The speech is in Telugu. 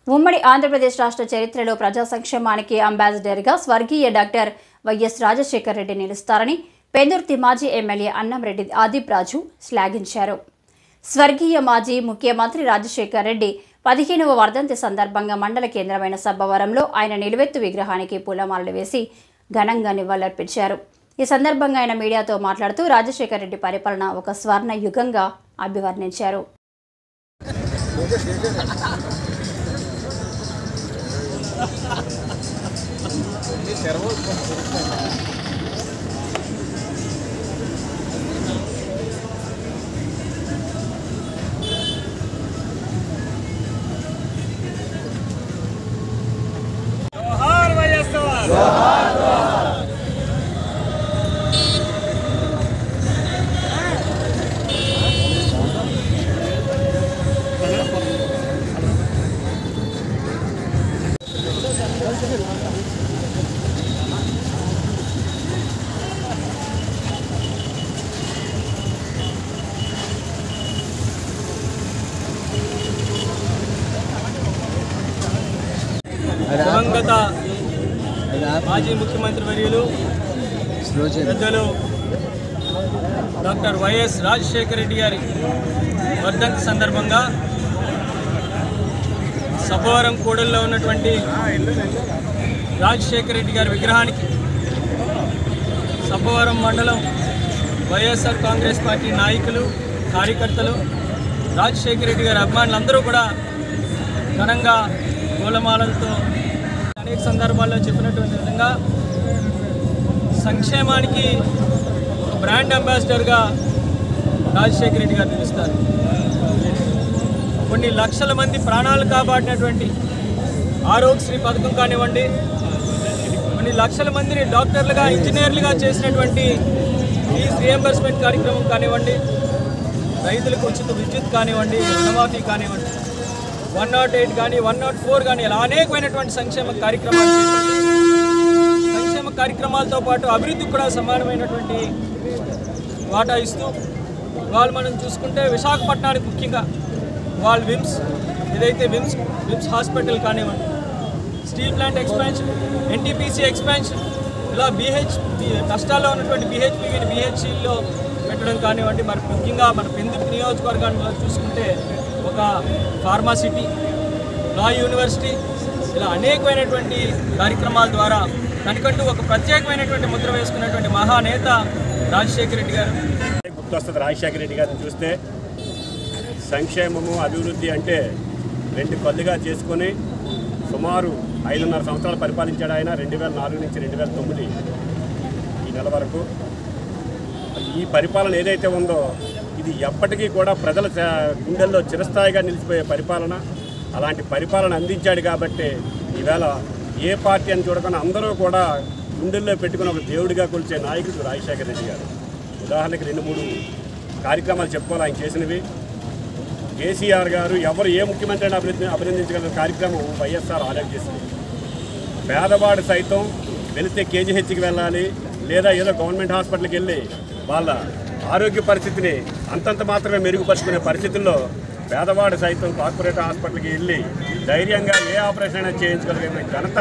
ఉమ్మడి ఆంధ్రప్రదేశ్ రాష్ట్ర చరిత్రలో ప్రజా సంక్షేమానికి అంబాసిడర్గా స్వర్గీయ డాక్టర్ వైఎస్ రాజశేఖర రెడ్డి నిలుస్తారని పెందుర్తి మాజీ ఎమ్మెల్యే అన్నంరెడ్డి ఆదిప్ రాజు శ్లాఘించారు. స్వర్గీయ మాజీ ముఖ్యమంత్రి రాజశేఖర రెడ్డి 15వ వర్ధంతి సందర్భంగా మండల కేంద్రమైన సబ్బవరంలో ఆయన నిలువెత్తు విగ్రహానికి పూలమాలలు వేసి ఘనంగా నివాళులర్పించారు. ఈ సందర్భంగా ఆయన మీడియాతో మాట్లాడుతూ రాజశేఖర రెడ్డి పరిపాలన ఒక స్వర్ణ యుగంగా అభివర్ణించారు. దివంగత మాజీ ముఖ్యమంత్రి వర్యులు పెద్దలు డాక్టర్ వైఎస్ రాజశేఖర రెడ్డి గారి వర్ధంతి సందర్భంగా సబ్బవరం కూడలిలో ఉన్నటువంటి రాజశేఖర రెడ్డి గారి విగ్రహానికి సబ్బవరం మండలం వైఎస్ఆర్ కాంగ్రెస్ పార్టీ నాయకులు, కార్యకర్తలు, రాజశేఖర రెడ్డి గారి అభిమానులందరూ కూడా ఘనంగా పూలమాలలతో అనేక సందర్భాల్లో చెప్పినటువంటి విధంగా సంక్షేమానికి బ్రాండ్ అంబాసిడర్గా రాజశేఖర రెడ్డి గారు నిలుస్తారు. కొన్ని లక్షల మంది ప్రాణాలు కాపాడినటువంటి ఆరోగ్యశ్రీ పథకం కానివ్వండి, కొన్ని లక్షల మందిని డాక్టర్లుగా, ఇంజనీర్లుగా చేసినటువంటి ఫీజు రియంబర్స్మెంట్ కార్యక్రమం కానివ్వండి, రైతులకు ఉచిత విద్యుత్ కానివ్వండి, రుణమాఫీ కానివ్వండి, 108 కానీ 104 కానీ ఇలా అనేకమైనటువంటి సంక్షేమ కార్యక్రమాలతో పాటు అభివృద్ధికి కూడా సమానమైనటువంటి వాటా ఇస్తూ వాళ్ళు మనం చూసుకుంటే విశాఖపట్నానికి ముఖ్యంగా వాళ్ళు విమ్స్ హాస్పిటల్ కానివ్వండి, steel plant expansion, NTPC expansion, ఇలా కష్టాల్లో ఉన్నటువంటి BHPని BHCలో పెట్టడం కానివ్వండి, మరి ముఖ్యంగా మన పెందుర్తి నియోజకవర్గాన్ని చూసుకుంటే ఒక ఫార్మాసిటీ, లా యూనివర్సిటీ, ఇలా అనేకమైనటువంటి కార్యక్రమాల ద్వారా తనకంటూ ఒక ప్రత్యేకమైనటువంటి ముద్ర వేసుకున్నటువంటి మహానేత రాజశేఖర రెడ్డి గారు. గుర్తొస్తుంది రాజశేఖర రెడ్డి గారిని చూస్తే. సంక్షేమము, అభివృద్ధి అంటే రెండు కళ్ళుగా చేసుకొని సుమారు 5.5 సంవత్సరాలు పరిపాలించాడు ఆయన. 2004 నుంచి 2009 ఈ నెల వరకు. ఈ పరిపాలన ఏదైతే ఉందో ఇది ఎప్పటికీ కూడా ప్రజల గుండెల్లో చిరస్థాయిగా నిలిచిపోయే పరిపాలన. అలాంటి పరిపాలన అందించాడు కాబట్టి ఈవేళ ఏ పార్టీ అని చూడకుండా అందరూ కూడా గుండెల్లో పెట్టుకుని ఒక దేవుడిగా కొలిచే నాయకుడు రాజశేఖర రెడ్డి గారు. ఉదాహరణకి 2-3 కార్యక్రమాలు చెప్పుకోవాలి ఆయన చేసినవి. కేసీఆర్ గారు ఎవరు ఏ ముఖ్యమంత్రిని అభినందించగలిగిన కార్యక్రమం వైఎస్ఆర్ ఆరోగ్యశ్రీ. పేదవాడు సైతం వెళితే KGHకి వెళ్ళాలి, లేదా ఏదో గవర్నమెంట్ హాస్పిటల్కి వెళ్ళి వాళ్ళ ఆరోగ్య పరిస్థితిని అంతంత మాత్రమే మెరుగుపరుచుకునే పరిస్థితుల్లో పేదవాడు సైతం కార్పొరేట్ హాస్పిటల్కి వెళ్ళి ధైర్యంగా ఏ ఆపరేషన్ అయినా చేయించగలిగే ఘనత